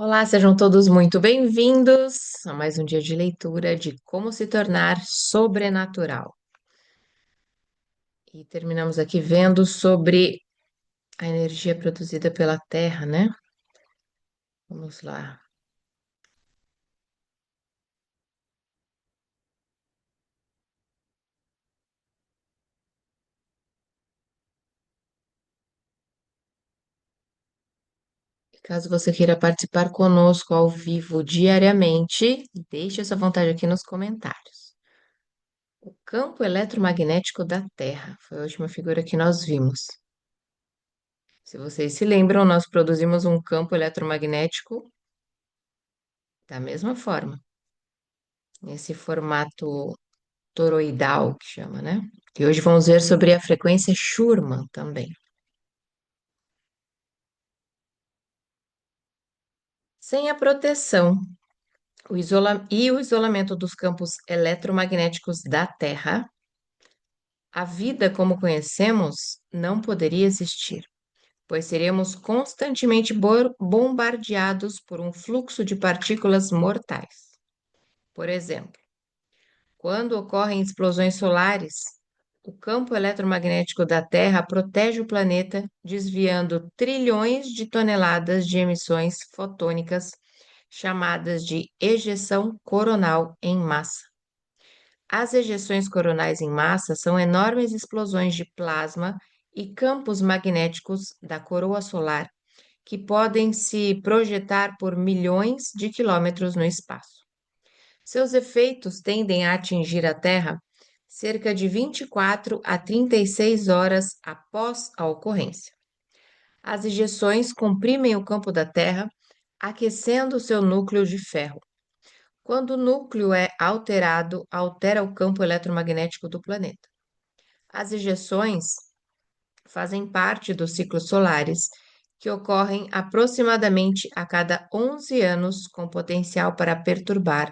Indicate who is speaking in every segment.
Speaker 1: Olá, sejam todos muito bem-vindos a mais um dia de leitura de Como se tornar sobrenatural. E terminamos aqui vendo sobre a energia produzida pela Terra, né? Vamos lá. Caso você queira participar conosco ao vivo diariamente, deixe sua vontade aqui nos comentários. O campo eletromagnético da Terra foi a última figura que nós vimos. Se vocês se lembram, nós produzimos um campo eletromagnético da mesma forma, nesse formato toroidal, que chama, né? E hoje vamos ver sobre a frequência Schumann também. Sem a proteção e o isolamento dos campos eletromagnéticos da Terra, a vida como conhecemos não poderia existir, pois seríamos constantemente bombardeados por um fluxo de partículas mortais. Por exemplo, quando ocorrem explosões solares, o campo eletromagnético da Terra protege o planeta, desviando trilhões de toneladas de emissões fotônicas, chamadas de ejeção coronal em massa. As ejeções coronais em massa são enormes explosões de plasma e campos magnéticos da coroa solar que podem se projetar por milhões de quilômetros no espaço. Seus efeitos tendem a atingir a Terra cerca de 24 a 36 horas após a ocorrência. As ejeções comprimem o campo da Terra, aquecendo seu núcleo de ferro. Quando o núcleo é alterado, altera o campo eletromagnético do planeta. As ejeções fazem parte dos ciclos solares, que ocorrem aproximadamente a cada 11 anos, com potencial para perturbar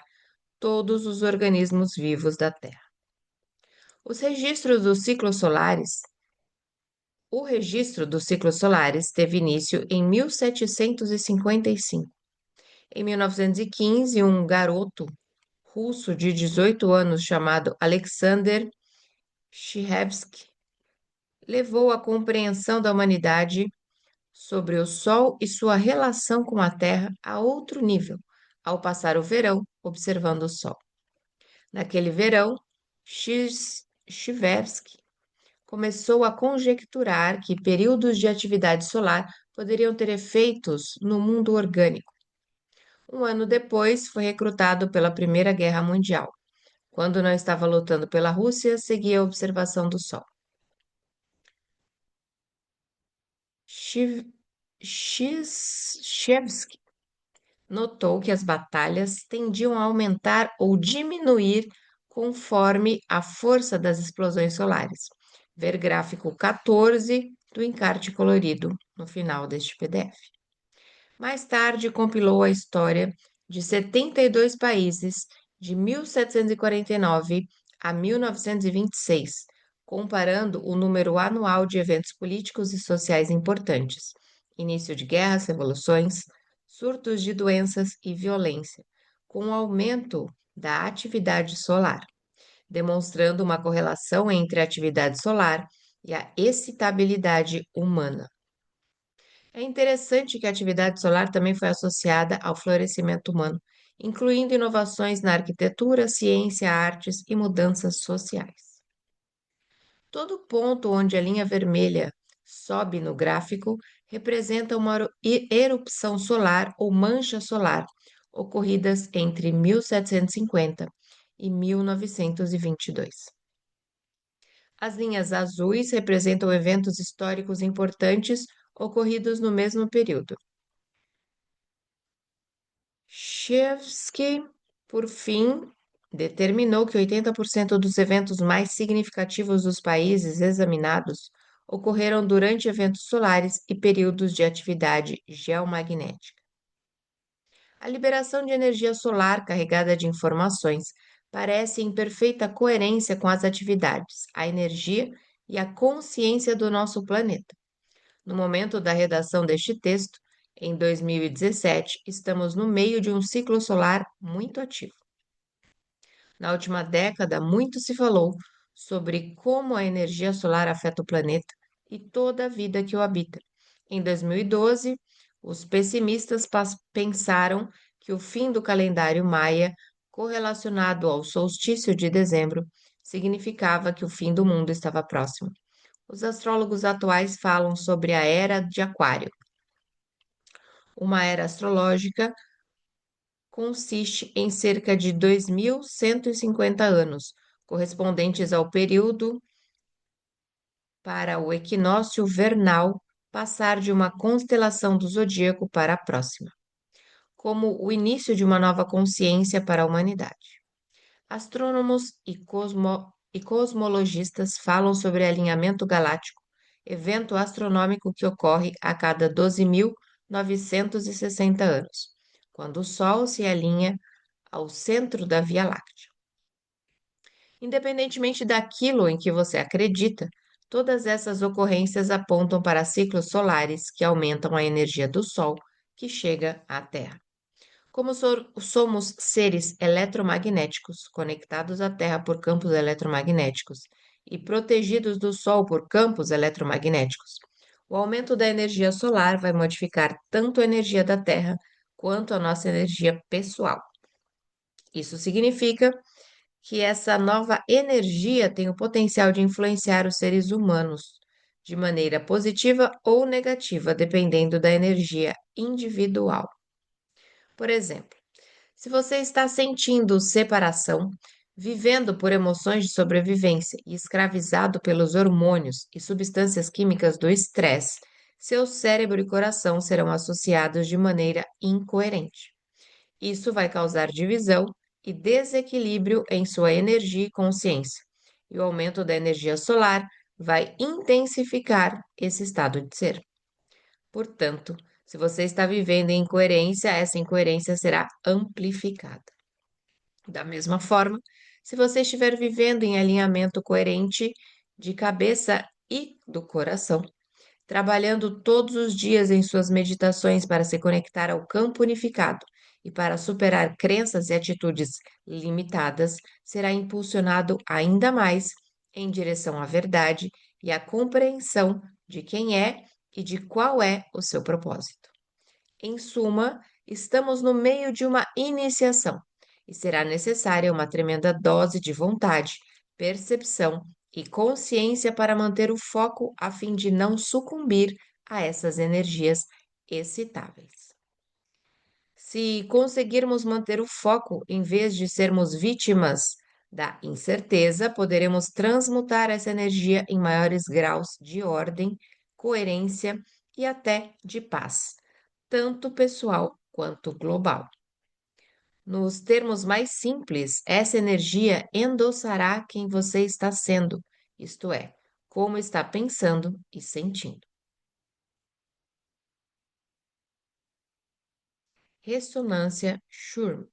Speaker 1: todos os organismos vivos da Terra. Os registros dos ciclos solares. O registro dos ciclos solares teve início em 1755. Em 1915, um garoto russo de 18 anos chamado Alexander Shihevsky levou a compreensão da humanidade sobre o Sol e sua relação com a Terra a outro nível, ao passar o verão observando o Sol. Naquele verão, Shihevsky começou a conjecturar que períodos de atividade solar poderiam ter efeitos no mundo orgânico. Um ano depois, foi recrutado pela Primeira Guerra Mundial. Quando não estava lutando pela Rússia, seguia a observação do Sol. Shevsky notou que as batalhas tendiam a aumentar ou diminuir conforme a força das explosões solares. Ver gráfico 14 do encarte colorido no final deste PDF. Mais tarde, compilou a história de 72 países de 1749 a 1926, comparando o número anual de eventos políticos e sociais importantes, início de guerras, revoluções, surtos de doenças e violência, com o aumento da atividade solar, demonstrando uma correlação entre a atividade solar e a excitabilidade humana. É interessante que a atividade solar também foi associada ao florescimento humano, incluindo inovações na arquitetura, ciência, artes e mudanças sociais. Todo ponto onde a linha vermelha sobe no gráfico representa uma erupção solar ou mancha solar ocorridas entre 1750 e 1922. As linhas azuis representam eventos históricos importantes ocorridos no mesmo período. Chevsky, por fim, determinou que 80% dos eventos mais significativos dos países examinados ocorreram durante eventos solares e períodos de atividade geomagnética. A liberação de energia solar carregada de informações parece em perfeita coerência com as atividades, a energia e a consciência do nosso planeta. No momento da redação deste texto, Em 2017, estamos no meio de um ciclo solar muito ativo. Na última década, muito se falou sobre como a energia solar afeta o planeta e toda a vida que o habita. Em 2012, os pessimistas pensaram que o fim do calendário maia, correlacionado ao solstício de dezembro, significava que o fim do mundo estava próximo. Os astrólogos atuais falam sobre a Era de Aquário, uma era astrológica consiste em cerca de 2.150 anos, correspondentes ao período para o equinócio vernal passar de uma constelação do zodíaco para a próxima, como o início de uma nova consciência para a humanidade. Astrônomos e cosmologistas falam sobre alinhamento galáctico, evento astronômico que ocorre a cada 12.960 anos, quando o Sol se alinha ao centro da Via Láctea. Independentemente daquilo em que você acredita, todas essas ocorrências apontam para ciclos solares que aumentam a energia do Sol que chega à Terra. Como somos seres eletromagnéticos conectados à Terra por campos eletromagnéticos e protegidos do Sol por campos eletromagnéticos, o aumento da energia solar vai modificar tanto a energia da Terra quanto a nossa energia pessoal. Isso significa que essa nova energia tem o potencial de influenciar os seres humanos de maneira positiva ou negativa, dependendo da energia individual. Por exemplo, se você está sentindo separação, vivendo por emoções de sobrevivência e escravizado pelos hormônios e substâncias químicas do estresse, seu cérebro e coração serão associados de maneira incoerente. Isso vai causar divisão e desequilíbrio em sua energia e consciência. E o aumento da energia solar vai intensificar esse estado de ser. Portanto, se você está vivendo em incoerência, essa incoerência será amplificada. Da mesma forma, se você estiver vivendo em alinhamento coerente de cabeça e do coração, trabalhando todos os dias em suas meditações para se conectar ao campo unificado e para superar crenças e atitudes limitadas, será impulsionado ainda mais em direção à verdade e à compreensão de quem é e de qual é o seu propósito. Em suma, estamos no meio de uma iniciação e será necessária uma tremenda dose de vontade, percepção e consciência para manter o foco a fim de não sucumbir a essas energias excitáveis. Se conseguirmos manter o foco em vez de sermos vítimas da incerteza, poderemos transmutar essa energia em maiores graus de ordem, coerência e até de paz, tanto pessoal quanto global. Nos termos mais simples, essa energia endossará quem você está sendo, isto é, como está pensando e sentindo. Ressonância Schur.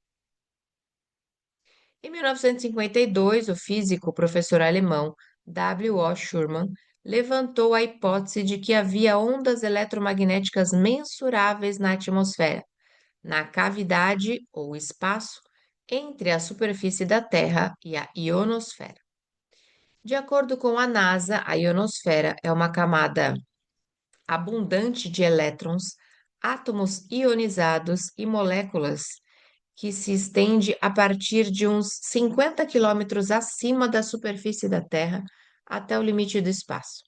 Speaker 1: Em 1952, o físico professor alemão W. O. Schurmann levantou a hipótese de que havia ondas eletromagnéticas mensuráveis na atmosfera, na cavidade ou espaço entre a superfície da Terra e a ionosfera. De acordo com a NASA, a ionosfera é uma camada abundante de elétrons, átomos ionizados e moléculas que se estende a partir de uns 50 quilômetros acima da superfície da Terra até o limite do espaço,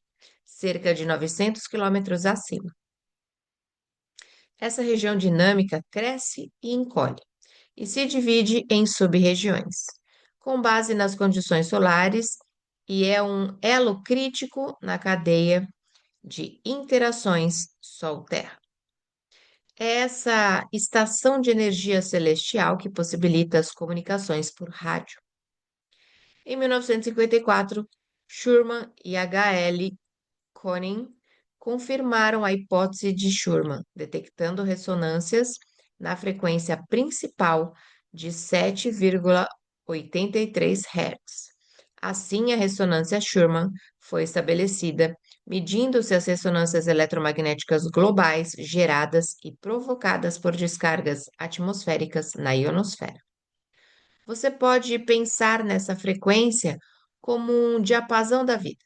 Speaker 1: cerca de 900 quilômetros acima. Essa região dinâmica cresce e encolhe e se divide em sub-regiões, com base nas condições solares e é um elo crítico na cadeia de interações Sol-Terra. É essa estação de energia celestial que possibilita as comunicações por rádio. Em 1954, Schurmann e H.L. Koenig confirmaram a hipótese de Schurmann, detectando ressonâncias na frequência principal de 7,83 Hz. Assim, a ressonância Schurmann foi estabelecida medindo-se as ressonâncias eletromagnéticas globais geradas e provocadas por descargas atmosféricas na ionosfera. Você pode pensar nessa frequência como um diapasão da vida.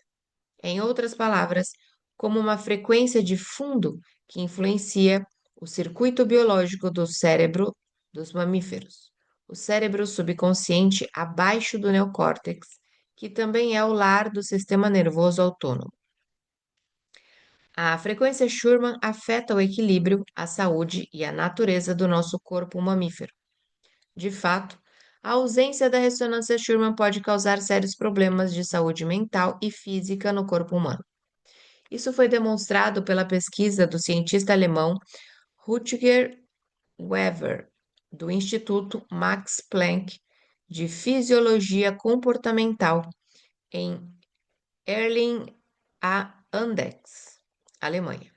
Speaker 1: Em outras palavras, como uma frequência de fundo que influencia o circuito biológico do cérebro dos mamíferos, o cérebro subconsciente abaixo do neocórtex, que também é o lar do sistema nervoso autônomo. A frequência Schumann afeta o equilíbrio, a saúde e a natureza do nosso corpo mamífero. De fato, a ausência da ressonância Schumann pode causar sérios problemas de saúde mental e física no corpo humano. Isso foi demonstrado pela pesquisa do cientista alemão Rutger Wever, do Instituto Max Planck de Fisiologia Comportamental, em Erlangen-am-Main, Alemanha.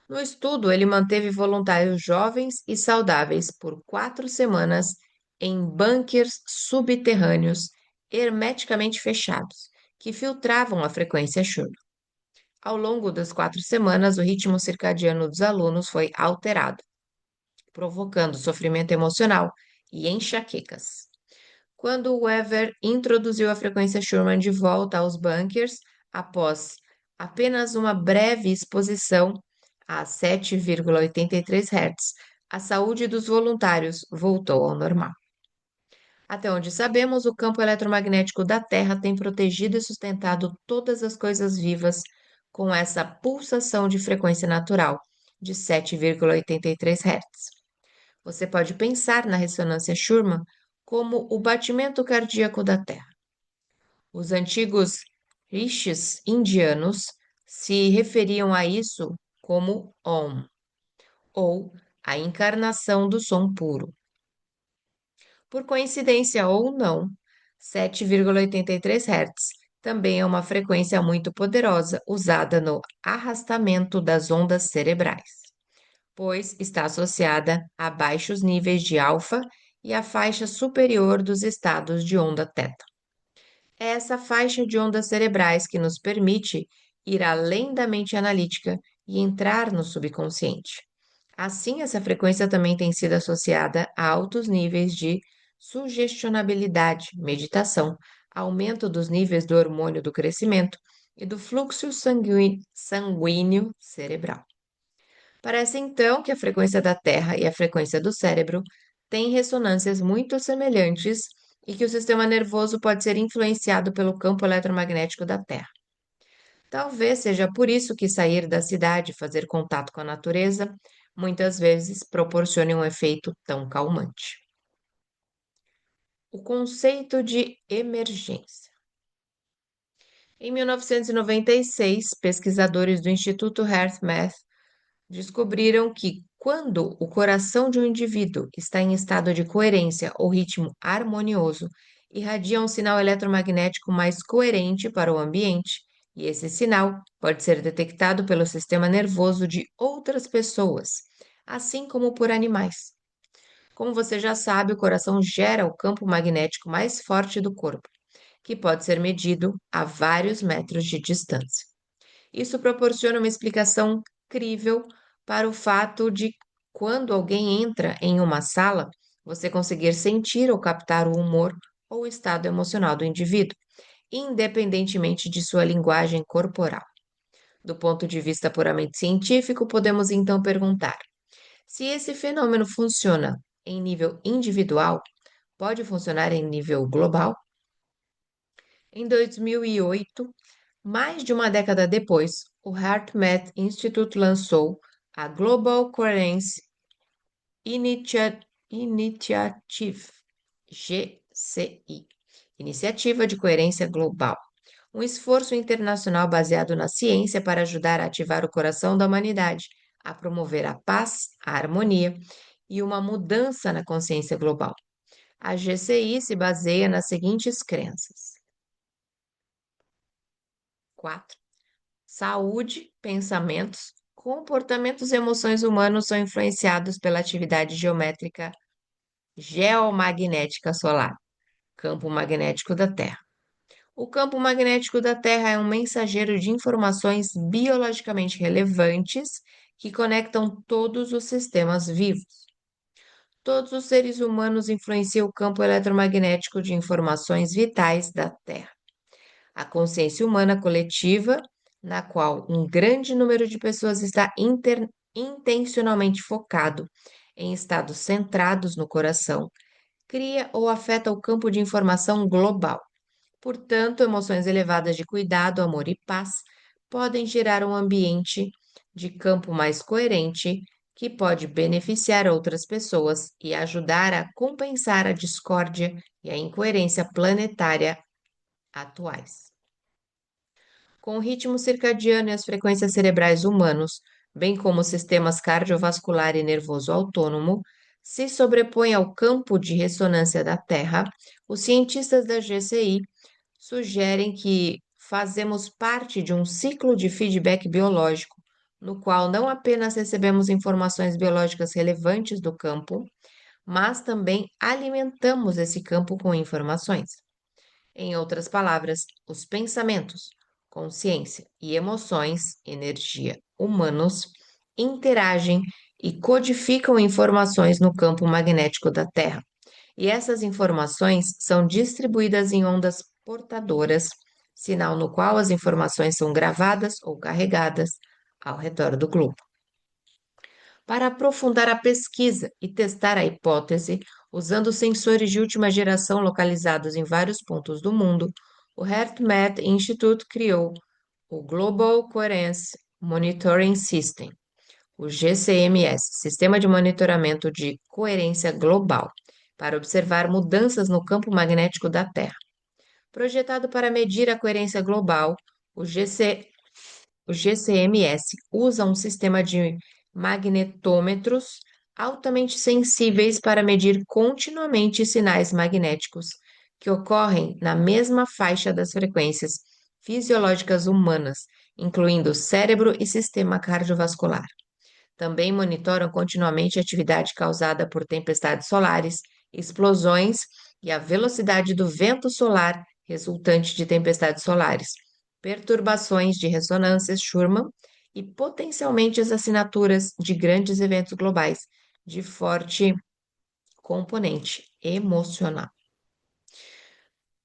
Speaker 1: No estudo, ele manteve voluntários jovens e saudáveis por 4 semanas em bunkers subterrâneos hermeticamente fechados, que filtravam a frequência Schumann. Ao longo das 4 semanas, o ritmo circadiano dos alunos foi alterado, provocando sofrimento emocional e enxaquecas. Quando Wever introduziu a frequência Schumann de volta aos bunkers, após apenas uma breve exposição a 7,83 Hz, a saúde dos voluntários voltou ao normal. Até onde sabemos, o campo eletromagnético da Terra tem protegido e sustentado todas as coisas vivas com essa pulsação de frequência natural de 7,83 Hz. Você pode pensar na ressonância Schumann como o batimento cardíaco da Terra. Os antigos rishis indianos se referiam a isso como Om, ou a encarnação do som puro. Por coincidência ou não, 7,83 Hz também é uma frequência muito poderosa usada no arrastamento das ondas cerebrais, pois está associada a baixos níveis de alfa e a faixa superior dos estados de onda teta. É essa faixa de ondas cerebrais que nos permite ir além da mente analítica e entrar no subconsciente. Assim, essa frequência também tem sido associada a altos níveis de sugestionabilidade, meditação, aumento dos níveis do hormônio do crescimento e do fluxo sanguíneo cerebral. Parece então que a frequência da Terra e a frequência do cérebro têm ressonâncias muito semelhantes e que o sistema nervoso pode ser influenciado pelo campo eletromagnético da Terra. Talvez seja por isso que sair da cidade e fazer contato com a natureza muitas vezes proporcione um efeito tão calmante. O conceito de emergência. Em 1996, pesquisadores do Instituto HeartMath descobriram que, quando o coração de um indivíduo está em estado de coerência ou ritmo harmonioso, irradia um sinal eletromagnético mais coerente para o ambiente, e esse sinal pode ser detectado pelo sistema nervoso de outras pessoas, assim como por animais. Como você já sabe, o coração gera o campo magnético mais forte do corpo, que pode ser medido a vários metros de distância. Isso proporciona uma explicação crível para o fato de, quando alguém entra em uma sala, você conseguir sentir ou captar o humor ou o estado emocional do indivíduo, independentemente de sua linguagem corporal. Do ponto de vista puramente científico, podemos então perguntar: se esse fenômeno funciona em nível individual, pode funcionar em nível global? Em 2008, mais de uma década depois, o HeartMath Institute lançou a Global Coherence Initiative, GCI, Iniciativa de Coerência Global, um esforço internacional baseado na ciência para ajudar a ativar o coração da humanidade, a promover a paz, a harmonia e uma mudança na consciência global. A GCI se baseia nas seguintes crenças: 4. Saúde, pensamentos, comportamentos e emoções humanos são influenciados pela atividade geométrica geomagnética solar, campo magnético da Terra. O campo magnético da Terra é um mensageiro de informações biologicamente relevantes que conectam todos os sistemas vivos. Todos os seres humanos influenciam o campo eletromagnético de informações vitais da Terra. A consciência humana coletiva, na qual um grande número de pessoas está intencionalmente focado em estados centrados no coração, cria ou afeta o campo de informação global. Portanto, emoções elevadas de cuidado, amor e paz podem gerar um ambiente de campo mais coerente que pode beneficiar outras pessoas e ajudar a compensar a discórdia e a incoerência planetária atuais. Com o ritmo circadiano e as frequências cerebrais humanos, bem como os sistemas cardiovascular e nervoso autônomo, se sobrepõem ao campo de ressonância da Terra, os cientistas da GCI sugerem que fazemos parte de um ciclo de feedback biológico, no qual não apenas recebemos informações biológicas relevantes do campo, mas também alimentamos esse campo com informações. Em outras palavras, os pensamentos, consciência e emoções, energia humanos, interagem e codificam informações no campo magnético da Terra. E essas informações são distribuídas em ondas portadoras, sinal no qual as informações são gravadas ou carregadas ao redor do globo. Para aprofundar a pesquisa e testar a hipótese, usando sensores de última geração localizados em vários pontos do mundo, o HeartMath Institute criou o Global Coherence Monitoring System, o GCMS, Sistema de Monitoramento de Coerência Global, para observar mudanças no campo magnético da Terra. Projetado para medir a coerência global, o GCMS usa um sistema de magnetômetros altamente sensíveis para medir continuamente sinais magnéticos que ocorrem na mesma faixa das frequências fisiológicas humanas, incluindo cérebro e sistema cardiovascular. Também monitoram continuamente a atividade causada por tempestades solares, explosões e a velocidade do vento solar resultante de tempestades solares, perturbações de ressonâncias Schumann e potencialmente as assinaturas de grandes eventos globais de forte componente emocional.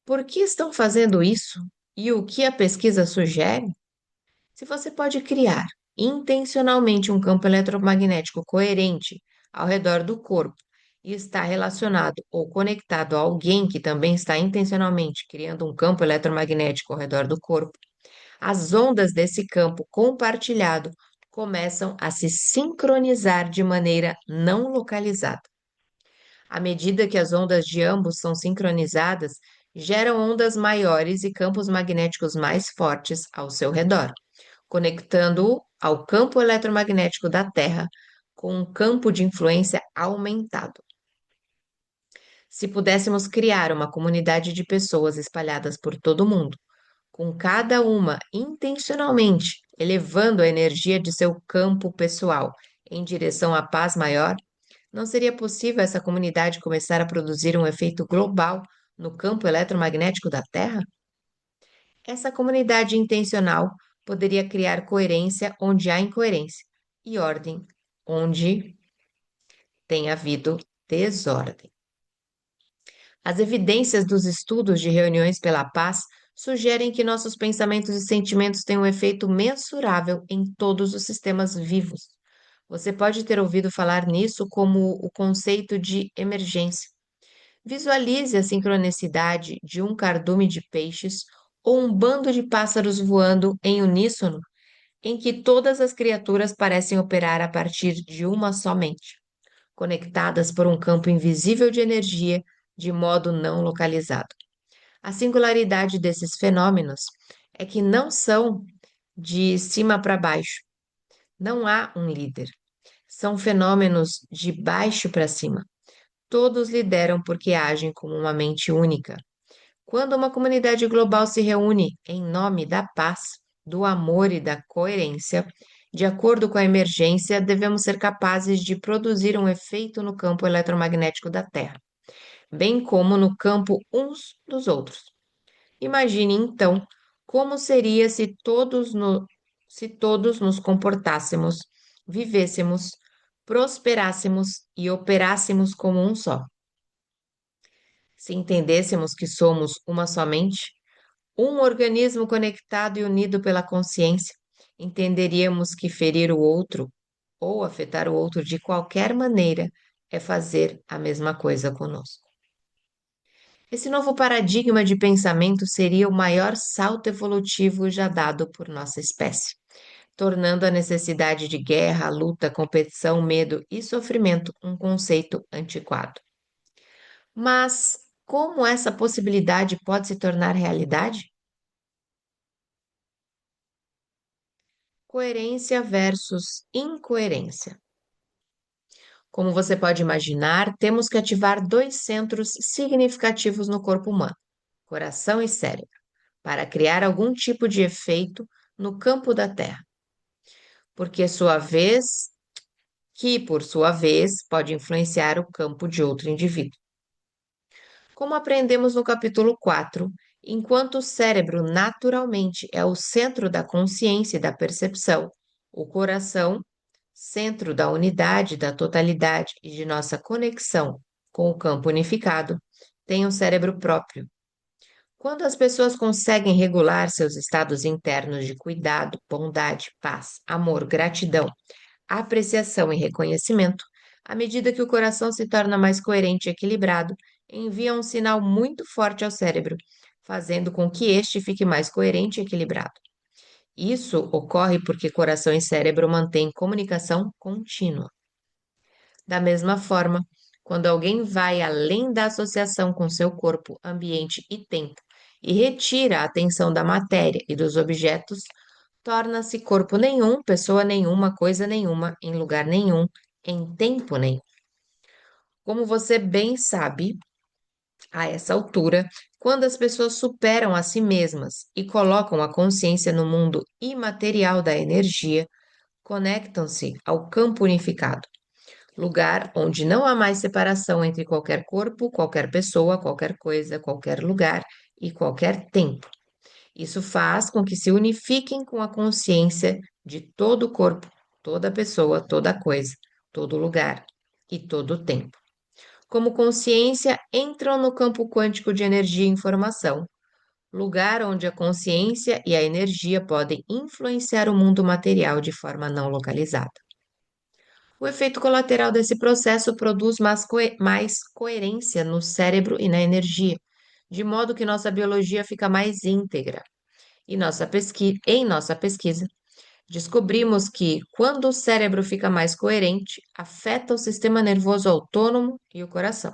Speaker 1: Por que estão fazendo isso? E o que a pesquisa sugere? Se você pode criar intencionalmente um campo eletromagnético coerente ao redor do corpo e está relacionado ou conectado a alguém que também está intencionalmente criando um campo eletromagnético ao redor do corpo, as ondas desse campo compartilhado começam a se sincronizar de maneira não localizada. À medida que as ondas de ambos são sincronizadas, geram ondas maiores e campos magnéticos mais fortes ao seu redor, conectando-o ao campo eletromagnético da Terra com um campo de influência aumentado. Se pudéssemos criar uma comunidade de pessoas espalhadas por todo o mundo, com cada uma intencionalmente elevando a energia de seu campo pessoal em direção à paz maior, não seria possível essa comunidade começar a produzir um efeito global no campo eletromagnético da Terra? Essa comunidade intencional poderia criar coerência onde há incoerência e ordem onde tem havido desordem. As evidências dos estudos de reuniões pela paz sugerem que nossos pensamentos e sentimentos têm um efeito mensurável em todos os sistemas vivos. Você pode ter ouvido falar nisso como o conceito de emergência. Visualize a sincronicidade de um cardume de peixes ou um bando de pássaros voando em uníssono, em que todas as criaturas parecem operar a partir de uma só mente, conectadas por um campo invisível de energia de modo não localizado. A singularidade desses fenômenos é que não são de cima para baixo. Não há um líder. São fenômenos de baixo para cima. Todos lideram porque agem como uma mente única. Quando uma comunidade global se reúne em nome da paz, do amor e da coerência, de acordo com a emergência, devemos ser capazes de produzir um efeito no campo eletromagnético da Terra, bem como no campo uns dos outros. Imagine então como seria se todos nos comportássemos, vivêssemos, prosperássemos e operássemos como um só. Se entendêssemos que somos uma só mente, um organismo conectado e unido pela consciência, entenderíamos que ferir o outro ou afetar o outro de qualquer maneira é fazer a mesma coisa conosco. Esse novo paradigma de pensamento seria o maior salto evolutivo já dado por nossa espécie, tornando a necessidade de guerra, luta, competição, medo e sofrimento um conceito antiquado. Mas como essa possibilidade pode se tornar realidade? Coerência versus incoerência. Como você pode imaginar, temos que ativar dois centros significativos no corpo humano, coração e cérebro, para criar algum tipo de efeito no campo da Terra, porque por sua vez, pode influenciar o campo de outro indivíduo. Como aprendemos no capítulo 4, enquanto o cérebro naturalmente é o centro da consciência e da percepção, o coração, centro da unidade, da totalidade e de nossa conexão com o campo unificado, tem um cérebro próprio. Quando as pessoas conseguem regular seus estados internos de cuidado, bondade, paz, amor, gratidão, apreciação e reconhecimento, à medida que o coração se torna mais coerente e equilibrado, envia um sinal muito forte ao cérebro, fazendo com que este fique mais coerente e equilibrado. Isso ocorre porque coração e cérebro mantêm comunicação contínua. Da mesma forma, quando alguém vai além da associação com seu corpo, ambiente e tempo e retira a atenção da matéria e dos objetos, torna-se corpo nenhum, pessoa nenhuma, coisa nenhuma, em lugar nenhum, em tempo nenhum. Como você bem sabe, a essa altura, quando as pessoas superam a si mesmas e colocam a consciência no mundo imaterial da energia, conectam-se ao campo unificado, lugar onde não há mais separação entre qualquer corpo, qualquer pessoa, qualquer coisa, qualquer lugar e qualquer tempo. Isso faz com que se unifiquem com a consciência de todo o corpo, toda pessoa, toda coisa, todo lugar e todo o tempo. Como consciência, entram no campo quântico de energia e informação, lugar onde a consciência e a energia podem influenciar o mundo material de forma não localizada. O efeito colateral desse processo produz mais coerência no cérebro e na energia, de modo que nossa biologia fica mais íntegra. Em nossa pesquisa, descobrimos que, quando o cérebro fica mais coerente, afeta o sistema nervoso autônomo e o coração.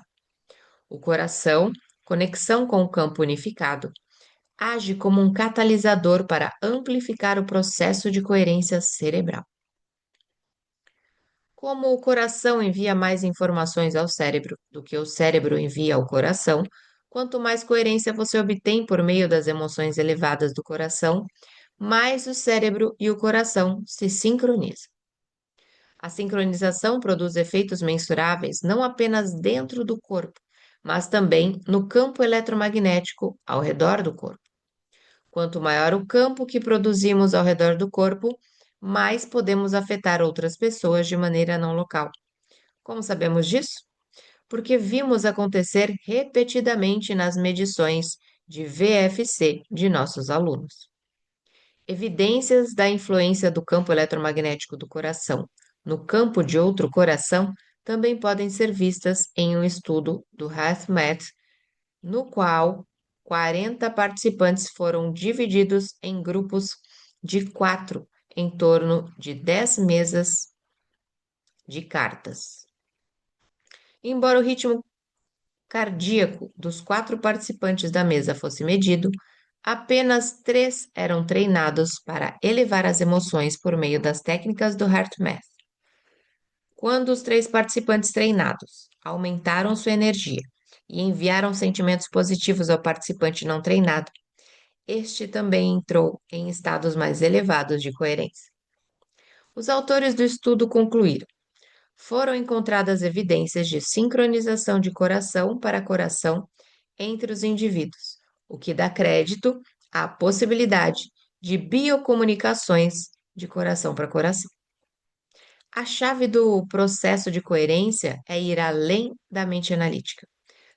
Speaker 1: O coração, conexão com o campo unificado, age como um catalisador para amplificar o processo de coerência cerebral. Como o coração envia mais informações ao cérebro do que o cérebro envia ao coração, quanto mais coerência você obtém por meio das emoções elevadas do coração, mais o cérebro e o coração se sincronizam. A sincronização produz efeitos mensuráveis não apenas dentro do corpo, mas também no campo eletromagnético ao redor do corpo. Quanto maior o campo que produzimos ao redor do corpo, mais podemos afetar outras pessoas de maneira não local. Como sabemos disso? Porque vimos acontecer repetidamente nas medições de VFC de nossos alunos. Evidências da influência do campo eletromagnético do coração no campo de outro coração também podem ser vistas em um estudo do HeartMath, no qual 40 participantes foram divididos em grupos de 4 em torno de 10 mesas de cartas. Embora o ritmo cardíaco dos 4 participantes da mesa fosse medido, apenas 3 eram treinados para elevar as emoções por meio das técnicas do HeartMath. Quando os 3 participantes treinados aumentaram sua energia e enviaram sentimentos positivos ao participante não treinado, este também entrou em estados mais elevados de coerência. Os autores do estudo concluíram: foram encontradas evidências de sincronização de coração para coração entre os indivíduos, o que dá crédito à possibilidade de biocomunicações de coração para coração. A chave do processo de coerência é ir além da mente analítica.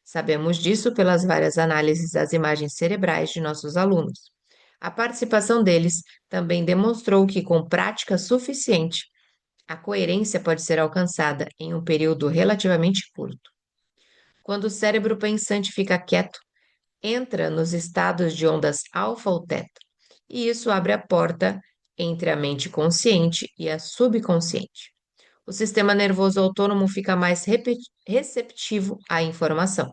Speaker 1: Sabemos disso pelas várias análises das imagens cerebrais de nossos alunos. A participação deles também demonstrou que, com prática suficiente, a coerência pode ser alcançada em um período relativamente curto. Quando o cérebro pensante fica quieto, entra nos estados de ondas alfa ou teta, e isso abre a porta entre a mente consciente e a subconsciente. O sistema nervoso autônomo fica mais receptivo à informação.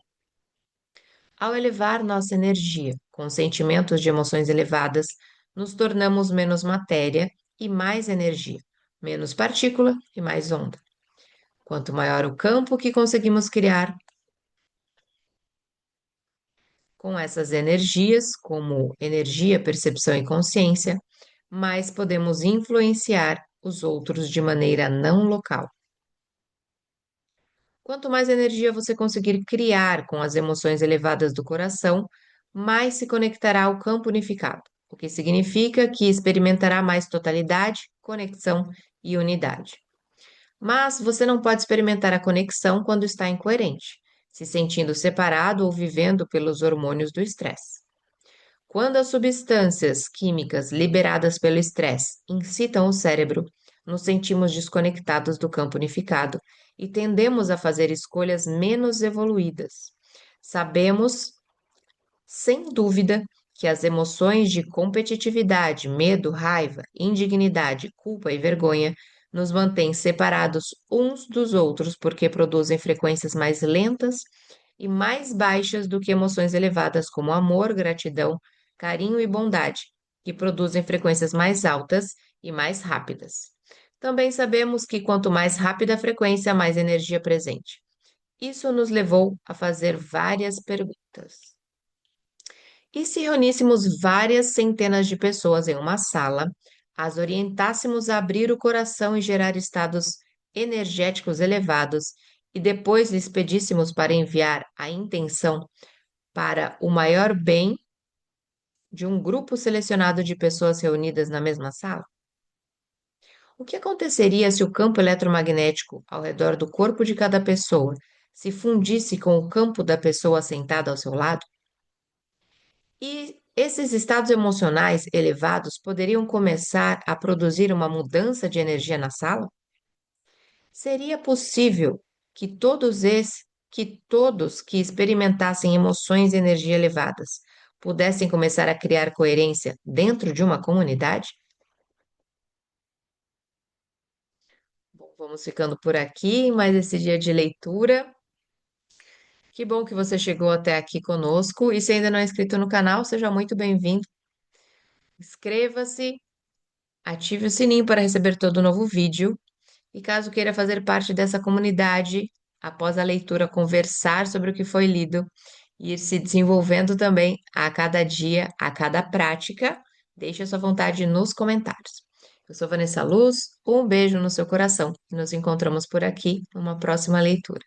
Speaker 1: Ao elevar nossa energia com sentimentos de emoções elevadas, nos tornamos menos matéria e mais energia, menos partícula e mais onda. Quanto maior o campo que conseguimos criar com essas energias, como energia, percepção e consciência, mais podemos influenciar os outros de maneira não local. Quanto mais energia você conseguir criar com as emoções elevadas do coração, mais se conectará ao campo unificado, o que significa que experimentará mais totalidade, conexão e unidade. Mas você não pode experimentar a conexão quando está incoerente, se sentindo separado ou vivendo pelos hormônios do estresse. Quando as substâncias químicas liberadas pelo estresse incitam o cérebro, nos sentimos desconectados do campo unificado e tendemos a fazer escolhas menos evoluídas. Sabemos, sem dúvida, que as emoções de competitividade, medo, raiva, indignidade, culpa e vergonha nos mantêm separados uns dos outros porque produzem frequências mais lentas e mais baixas do que emoções elevadas como amor, gratidão, carinho e bondade, que produzem frequências mais altas e mais rápidas. Também sabemos que quanto mais rápida a frequência, mais energia presente. Isso nos levou a fazer várias perguntas. E se reuníssemos várias centenas de pessoas em uma sala, as orientássemos a abrir o coração e gerar estados energéticos elevados, e depois lhes pedíssemos para enviar a intenção para o maior bem de um grupo selecionado de pessoas reunidas na mesma sala? O que aconteceria se o campo eletromagnético ao redor do corpo de cada pessoa se fundisse com o campo da pessoa sentada ao seu lado? E esses estados emocionais elevados poderiam começar a produzir uma mudança de energia na sala? Seria possível que todos que experimentassem emoções e energia elevadas pudessem começar a criar coerência dentro de uma comunidade? Bom, vamos ficando por aqui, mais esse dia de leitura. Que bom que você chegou até aqui conosco. E se ainda não é inscrito no canal, seja muito bem-vindo. Inscreva-se, ative o sininho para receber todo novo vídeo. E caso queira fazer parte dessa comunidade, após a leitura, conversar sobre o que foi lido e ir se desenvolvendo também a cada dia, a cada prática, deixe a sua vontade nos comentários. Eu sou Vanessa Luz, um beijo no seu coração e nos encontramos por aqui numa próxima leitura.